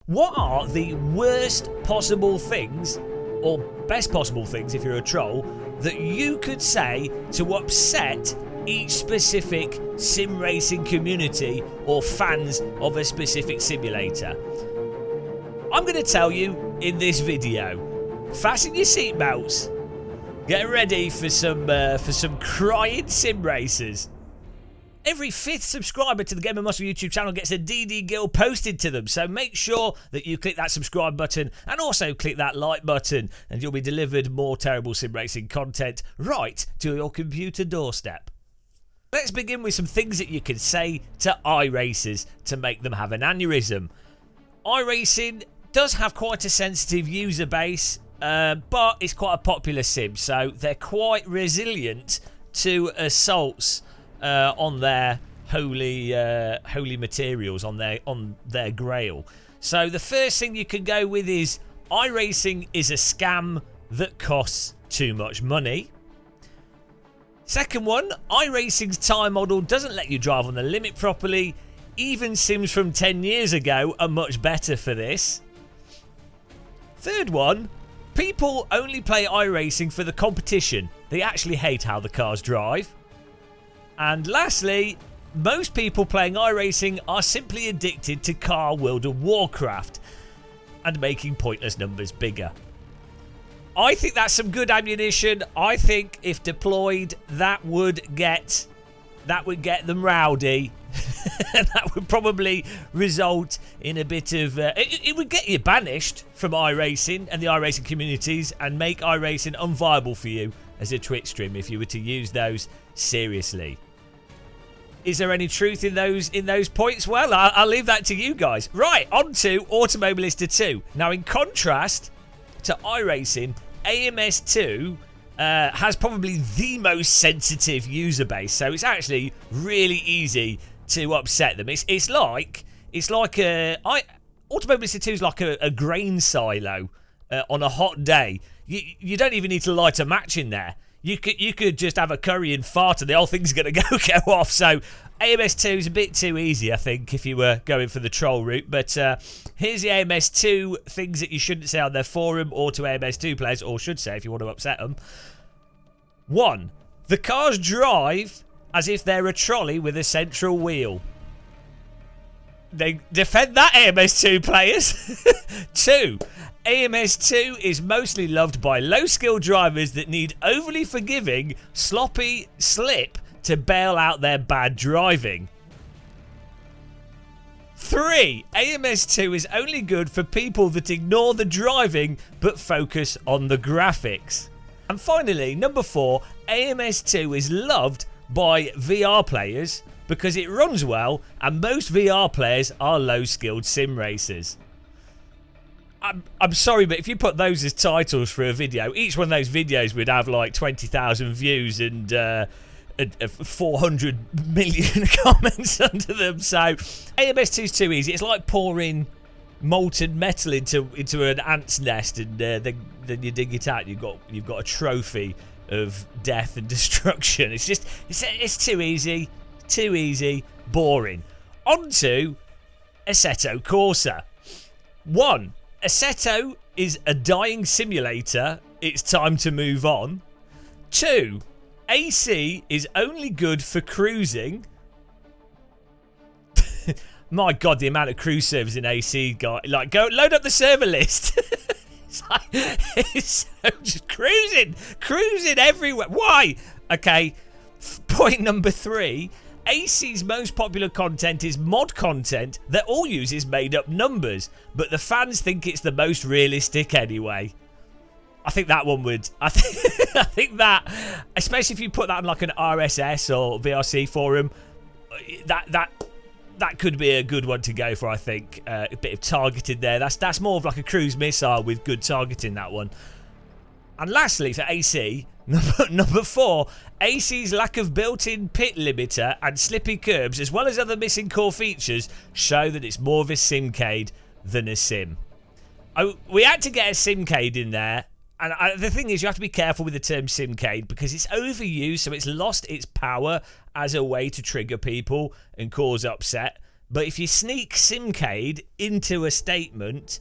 What are the worst possible things, or best possible things if you're a troll, that you could say to upset each specific sim racing community or fans of a specific simulator? I'm going to tell you in this video. Fasten your seatbelts. Get ready for some crying sim racers. Every 5th subscriber to the Game of Muscle YouTube channel gets a DD Guild posted to them, so make sure that you click that subscribe button and also click that like button, and you'll be delivered more terrible sim racing content right to your computer doorstep. Let's begin with some things that you can say to iRacers to make them have an aneurysm. iRacing does have quite a sensitive user base, but it's quite a popular sim, so they're quite resilient to assaults on their holy materials, on their grail. So the first thing you can go with is iRacing is a scam that costs too much money. Second one, iRacing's time model doesn't let you drive on the limit properly. Even sims from 10 years ago are much better for this. Third one, people only play iRacing for the competition. They actually hate how the cars drive. And lastly, most people playing iRacing are simply addicted to Car World of Warcraft and making pointless numbers bigger. I think that's some good ammunition. I think if deployed, that would get them rowdy. That would probably result in a bit of... it would get you banished from iRacing and the iRacing communities and make iRacing unviable for you as a Twitch stream if you were to use those seriously. Is there any truth in those points? Well, I'll leave that to you guys. Right, on to Automobilista 2. Now, in contrast to iRacing, AMS2 has probably the most sensitive user base, so it's actually really easy to upset them. It's like Automobilista 2 is like a grain silo on a hot day. You don't even need to light a match in there. You could just have a curry and fart and the whole thing's going to go off. So AMS2 is a bit too easy, I think, if you were going for the troll route. But here's the AMS2 things that you shouldn't say on their forum or to AMS2 players, or should say if you want to upset them. 1. The cars drive as if they're a trolley with a central wheel. They defend that, AMS2 players. 2. AMS2 is mostly loved by low-skill drivers that need overly forgiving, sloppy slip to bail out their bad driving. 3. AMS2 is only good for people that ignore the driving but focus on the graphics. And finally, number 4, AMS2 is loved by VR players because it runs well and most VR players are low-skilled sim racers. I'm sorry, but if you put those as titles for a video, each one of those videos would have like 20,000 views and 400 million comments under them. So AMS2 is too easy. It's like pouring molten metal into an ant's nest, and then you dig it out. You've got a trophy of death and destruction. It's too easy, boring. On to Assetto Corsa. 1. Assetto is a dying simulator. It's time to move on. 2. AC is only good for cruising. My God, the amount of cruise servers in AC, guy. Like, go load up the server list. It's just cruising everywhere. Why? Okay. Point number 3. AC's most popular content is mod content that all uses made up numbers, but the fans think it's the most realistic anyway. I think that one would. I think that, especially if you put that on like an RSS or VRC forum, that could be a good one to go for. I think a bit of targeting there. That's more of like a cruise missile with good targeting, that one. And lastly, for AC, number 4, AC's lack of built-in pit limiter and slippy curbs, as well as other missing core features, show that it's more of a simcade than a sim. We had to get a simcade in there, and the thing is, you have to be careful with the term simcade because it's overused, so it's lost its power as a way to trigger people and cause upset. But if you sneak Simcade into a statement,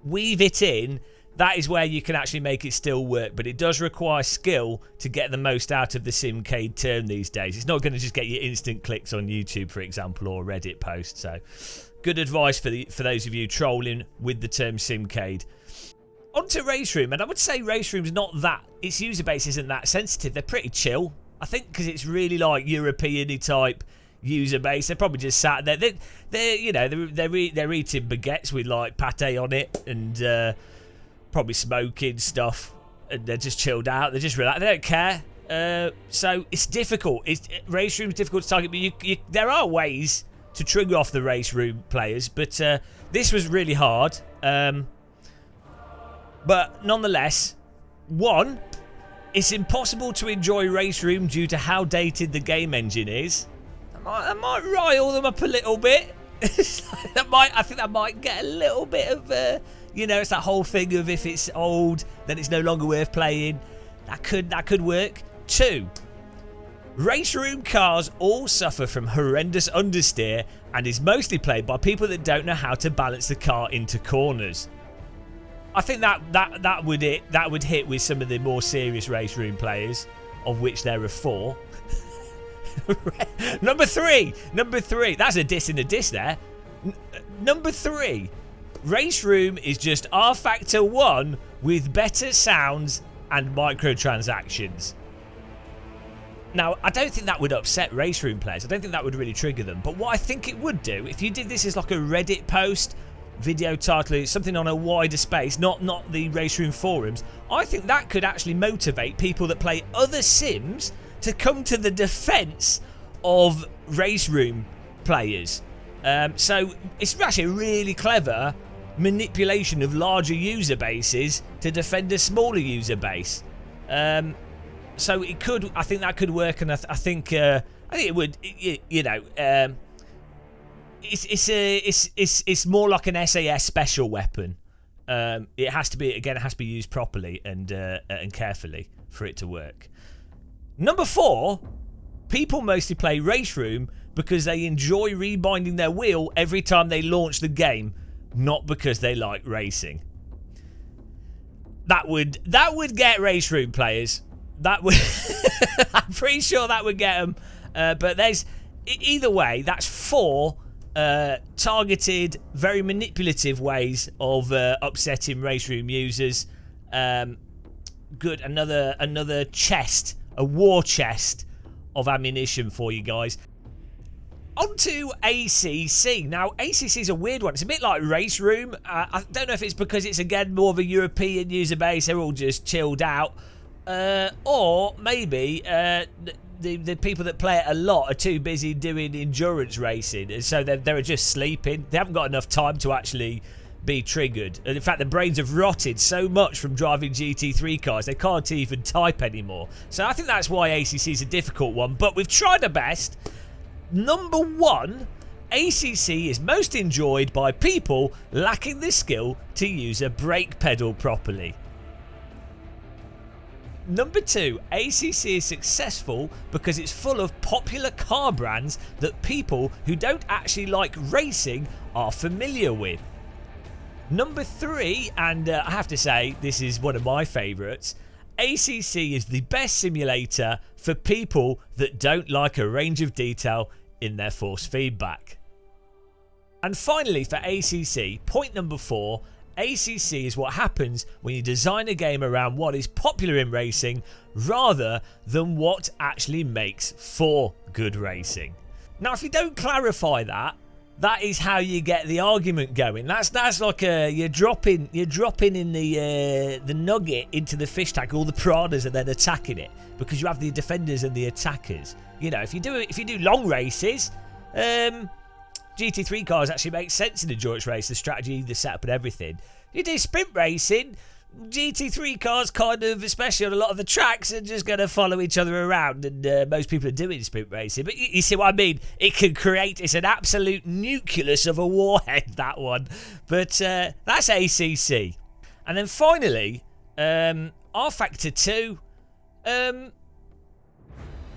weave it in, that is where you can actually make it still work. But it does require skill to get the most out of the Simcade term these days. It's not going to just get you instant clicks on YouTube, for example, or Reddit posts. So good advice for those of you trolling with the term Simcade. On to RaceRoom, and I would say RaceRoom's not that, its user base isn't that sensitive. They're pretty chill. I think because it's really like European-y type user base. They're probably just sat there. They're eating baguettes with like pate on it and probably smoking stuff, and they're just chilled out. They're just relaxed. They don't care. So it's difficult. RaceRoom's difficult to target, but there are ways to trigger off the RaceRoom players, but this was really hard. But nonetheless, one, it's impossible to enjoy RaceRoom due to how dated the game engine is. I might rile them up a little bit. I think that might get a little bit of, it's that whole thing of if it's old, then it's no longer worth playing. That could work. Two, RaceRoom cars all suffer from horrendous understeer and is mostly played by people that don't know how to balance the car into corners. I think that would hit with some of the more serious RaceRoom players, of which there are 4. Number three. That's a diss in a diss there. Number 3. RaceRoom is just rFactor 1 with better sounds and microtransactions. Now, I don't think that would upset RaceRoom players. I don't think that would really trigger them. But what I think it would do, if you did this as like a Reddit post, video title, something on a wider space, not the RaceRoom forums, I think that could actually motivate people that play other sims to come to the defense of RaceRoom players. So it's actually a really clever manipulation of larger user bases to defend a smaller user base. So it could, I think that could work, and I think it would. It's more like an SAS special weapon. It has to be used properly and carefully for it to work. Number 4, people mostly play RaceRoom because they enjoy rebinding their wheel every time they launch the game, not because they like racing. That would get RaceRoom players. That would I'm pretty sure that would get them. But there's either way. That's 4 targeted, very manipulative ways of upsetting RaceRoom users. Good, another chest, a war chest of ammunition for you guys. On to ACC. Now, ACC is a weird one. It's a bit like RaceRoom. I don't know if it's because it's, again, more of a European user base. They're all just chilled out. Or maybe the people that play it a lot are too busy doing endurance racing. And so they're just sleeping. They haven't got enough time to actually be triggered. And in fact, their brains have rotted so much from driving GT3 cars, they can't even type anymore. So I think that's why ACC is a difficult one. But we've tried our best. Number 1, ACC is most enjoyed by people lacking the skill to use a brake pedal properly. Number 2, ACC is successful because it's full of popular car brands that people who don't actually like racing are familiar with. Number 3, and I have to say this is one of my favourites, ACC is the best simulator for people that don't like a range of detail in their force feedback. And finally for ACC, point number 4, ACC is what happens when you design a game around what is popular in racing rather than what actually makes for good racing. Now, if you don't clarify that, that is how you get the argument going. That's like you're dropping in the nugget into the fish tank, all the piranhas, and then attacking it because you have the defenders and the attackers. You know, if you do long races, GT3 cars actually make sense in endurance race, the strategy, the setup, and everything. You do sprint racing, GT3 cars kind of, especially on a lot of the tracks, are just going to follow each other around, and most people are doing sprint racing. But you see what I mean? It can create, it's an absolute nucleus of a warhead, that one. But that's ACC. And then finally, rFactor 2.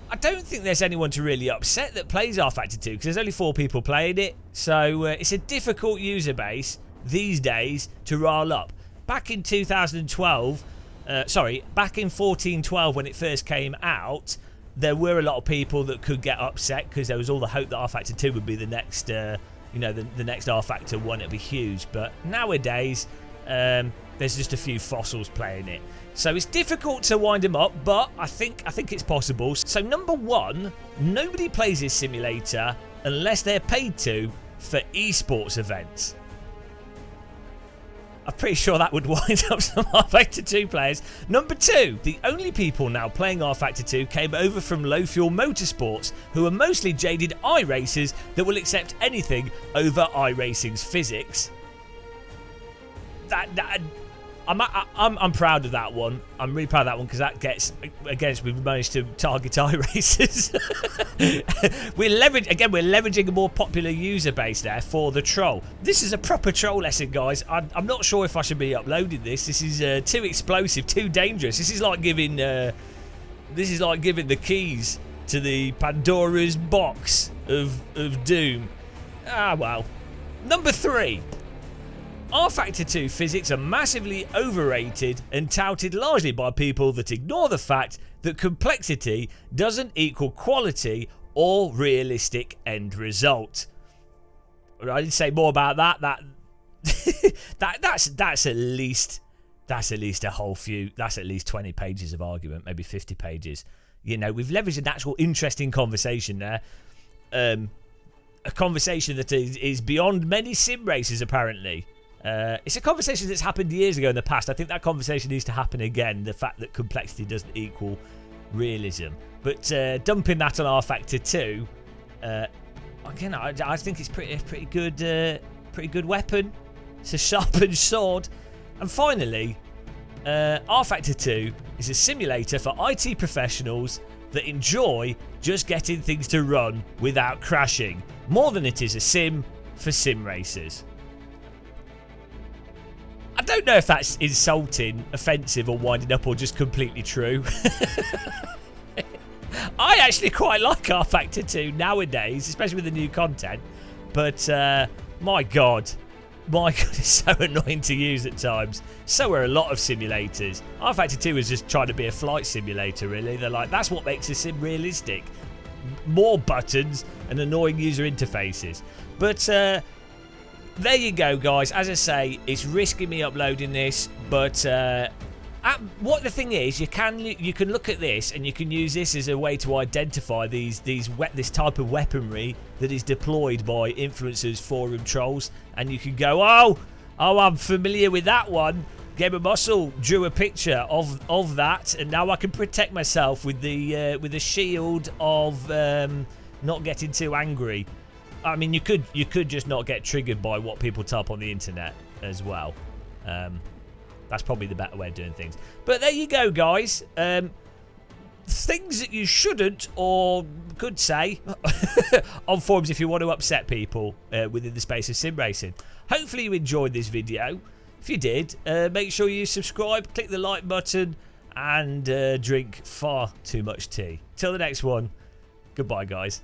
I don't think there's anyone to really upset that plays rFactor 2 because there's only 4 people playing it. So it's a difficult user base these days to roll up. Back in 2012, back in 14-12 when it first came out, there were a lot of people that could get upset because there was all the hope that rFactor 2 would be the next, the next rFactor 1. It'd be huge. But nowadays, there's just a few fossils playing it. So it's difficult to wind them up, but I think it's possible. So number 1, nobody plays this simulator unless they're paid to for esports events. I'm pretty sure that would wind up some rFactor 2 players. Number 2, the only people now playing rFactor 2 came over from low fuel motorsports, who are mostly jaded iRacers that will accept anything over iRacing's physics. I'm proud of that one. I'm really proud of that one because that gets against we've managed to target iRacers. we're leveraging a more popular user base there for the troll. This is a proper troll lesson, guys. I'm not sure if I should be uploading this. This is too explosive, too dangerous. This is like giving the keys to the Pandora's box of doom. Ah well. Number 3. rFactor 2 physics are massively overrated and touted largely by people that ignore the fact that complexity doesn't equal quality or realistic end result. I didn't say more about that. That's at least a whole few. That's at least 20 pages of argument, maybe 50 pages. You know, we've leveraged an actual interesting conversation there. A conversation that is beyond many sim races, apparently. It's a conversation that's happened years ago in the past. I think that conversation needs to happen again. The fact that complexity doesn't equal realism. But dumping that on rFactor 2, again, I think it's pretty good weapon. It's a sharpened sword. And finally, rFactor 2 is a simulator for IT professionals that enjoy just getting things to run without crashing, more than it is a sim for sim racers. I don't know if that's insulting, offensive, or winding up, or just completely true. I actually quite like rFactor 2 nowadays, especially with the new content. But my God, it's so annoying to use at times. So are a lot of simulators. rFactor 2 is just trying to be a flight simulator, really. They're like, that's what makes a sim realistic. More buttons and annoying user interfaces. But there you go, guys. As I say, it's risking me uploading this, but what the thing is, you can look at this and you can use this as a way to identify this type of weaponry that is deployed by influencers, forum trolls, and you can go, oh, I'm familiar with that one. Gamer Muscle drew a picture of that, and now I can protect myself with the shield of not getting too angry. I mean, you could just not get triggered by what people type on the internet as well. That's probably the better way of doing things. But there you go, guys. Things that you shouldn't or could say on forums if you want to upset people within the space of sim racing. Hopefully you enjoyed this video. If you did, make sure you subscribe, click the like button, and drink far too much tea. Till the next one, goodbye, guys.